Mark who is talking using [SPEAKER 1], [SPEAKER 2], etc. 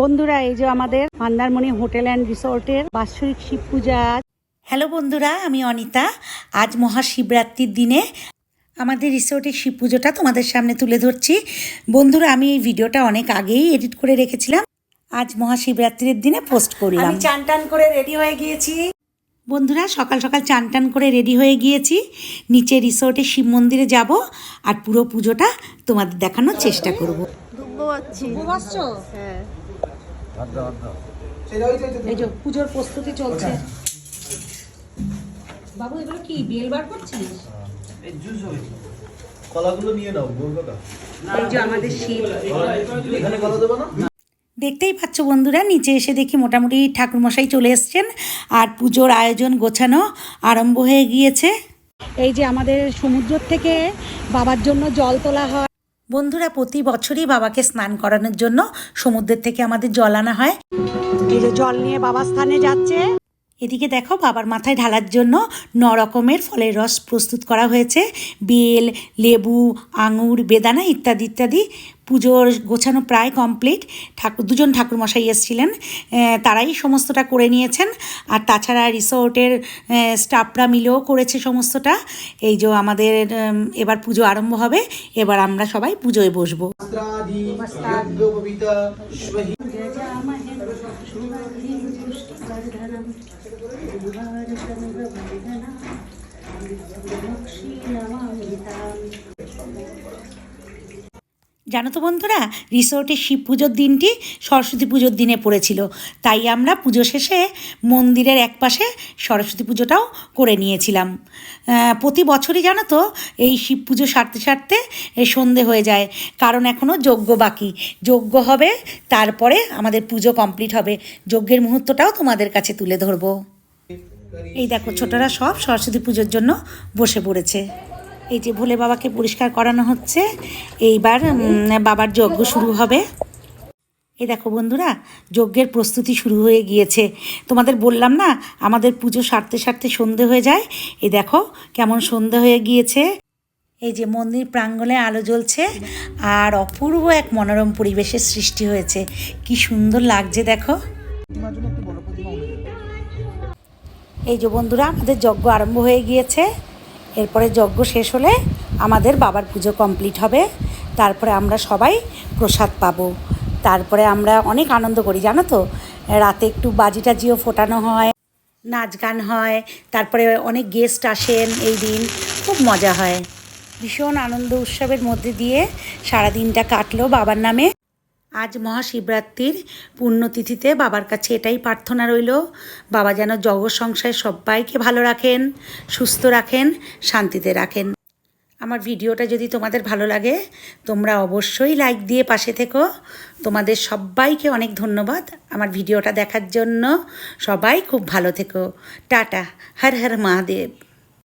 [SPEAKER 1] বন্ধুরা, এই যে আমাদের মন্দারমণি হোটেল অ্যান্ড রিসোর্টের বাৎসরিক শিব পূজা।
[SPEAKER 2] হ্যালো বন্ধুরা, আমি অনিতা। আজ মহাশিবরাত্রির দিনে আমাদের রিসোর্টের শিব পুজোটা তোমাদের সামনে তুলে ধরছি। বন্ধুরা, আমি এই ভিডিওটা অনেক আগেই এডিট করে রেখেছিলাম, আজ মহাশিবরাত্রির দিনে পোস্ট করলাম। আমি চান টান করে রেডি হয়ে গিয়েছি। বন্ধুরা, সকাল সকাল চান টান করে রেডি হয়ে গিয়েছি। নিচে রিসোর্টের শিব মন্দিরে যাব আর পুরো পুজোটা তোমাদের দেখানোর চেষ্টা করব। এই যে পুজোর প্রস্তুতি চলছে। বাবু, এগুলো কি বেল বার করছিস?
[SPEAKER 3] এই জুস হবে, কলাগুলো নিয়ে নাও গোলগোটা।
[SPEAKER 2] এই যে আমাদের শিব।
[SPEAKER 3] এখানে কলা দেবো না?
[SPEAKER 2] দেখতেই পাচ্ছ বন্ধুরা, নিচে এসে দেখি মোটামুটি ঠাকুরমশাই চলে এসছেন আর পুজোর আয়োজন গোছানো আরম্ভ হয়ে গিয়েছে।
[SPEAKER 1] এই যে আমাদের সমুদ্র থেকে বাবার জন্য জল তোলা হয়।
[SPEAKER 2] বন্ধুরা, প্রতি বছরই বাবাকে স্নান করানোর জন্য সমুদ্রের থেকে আমাদের জল আনা হয়।
[SPEAKER 1] এই যে জল নিয়ে বাবা স্থানে যাচ্ছে।
[SPEAKER 2] এদিকে দেখো, বাবার মাথায় ঢালার জন্য 9 রকমের ফলের রস প্রস্তুত করা হয়েছে। বেল, লেবু, আঙুর, বেদানা ইত্যাদি ইত্যাদি। পুজোর গোছানো প্রায় কমপ্লিট। দুজন ঠাকুরমশাই এসেছিলেন, তারাই সমস্তটা করে নিয়েছেন। আর তাছাড়া রিসোর্টের স্টাফরা মিলেও করেছে সমস্তটা। এই যে আমাদের এবার পুজো আরম্ভ হবে। এবার আমরা সবাই পুজোয় বসবো। জানো তো বন্ধুরা, রিসোর্টের শিব পুজোর দিনটি সরস্বতী পুজোর দিনে পড়েছিল, তাই আমরা পুজো শেষে মন্দিরের একপাশে সরস্বতী পুজোটাও করে নিয়েছিলাম। প্রতি বছরই জানো তো এই শিব পুজো সারতে সারতে সন্ধে হয়ে যায়, কারণ এখনও যজ্ঞ বাকি। যজ্ঞ হবে, তারপরে আমাদের পুজো কমপ্লিট হবে। যজ্ঞের মুহূর্তটাও তোমাদের কাছে তুলে ধরবো। এই দেখো, ছোটরা সব সরস্বতী পুজোর জন্য বসে পড়েছে। এই যে ভোলে বাবাকে পরিষ্কার করানো হচ্ছে। এইবার বাবার যজ্ঞ শুরু হবে। এই দেখো বন্ধুরা, যজ্ঞের প্রস্তুতি শুরু হয়ে গিয়েছে। তোমাদের বললাম না, আমাদের পুজো সারতে সারতে সন্ধে হয়ে যায়। এই দেখো কেমন সন্ধে হয়ে গিয়েছে। এই যে মন্দির প্রাঙ্গণে আলো জ্বলছে আর অপূর্ব এক মনোরম পরিবেশের সৃষ্টি হয়েছে। কি সুন্দর লাগছে দেখো। এই যে বন্ধুরা, আমাদের যজ্ঞ আরম্ভ হয়ে গিয়েছে। এরপরে যজ্ঞ শেষ হলে আমাদের বাবার পুজো কমপ্লিট হবে। তারপরে আমরা সবাই প্রসাদ পাবো। তারপরে আমরা অনেক আনন্দ করি জানো তো। রাতে একটু বাজি টাজিও ফোটানো হয়, নাচ গান হয়। তারপরে অনেক গেস্ট আসেন, এই দিন খুব মজা হয়। ভীষণ আনন্দ উৎসবের মধ্যে দিয়ে সারাদিনটা কাটলো বাবার নামে। আজ মহাশিবরাত্রির পুণ্যতিথিতে বাবার কাছে এটাই প্রার্থনা রইল, বাবা যেন জগৎ সংসারে সবাইকে ভালো রাখেন, সুস্থ রাখেন, শান্তিতে রাখেন। আমার ভিডিওটা যদি তোমাদের ভালো লাগে, তোমরা অবশ্যই লাইক দিয়ে পাশে থেকো। তোমাদের সবাইকে অনেক ধন্যবাদ আমার ভিডিওটা দেখার জন্য। সবাই খুব ভালো থেকো। টাটা, হর হর মহাদেব।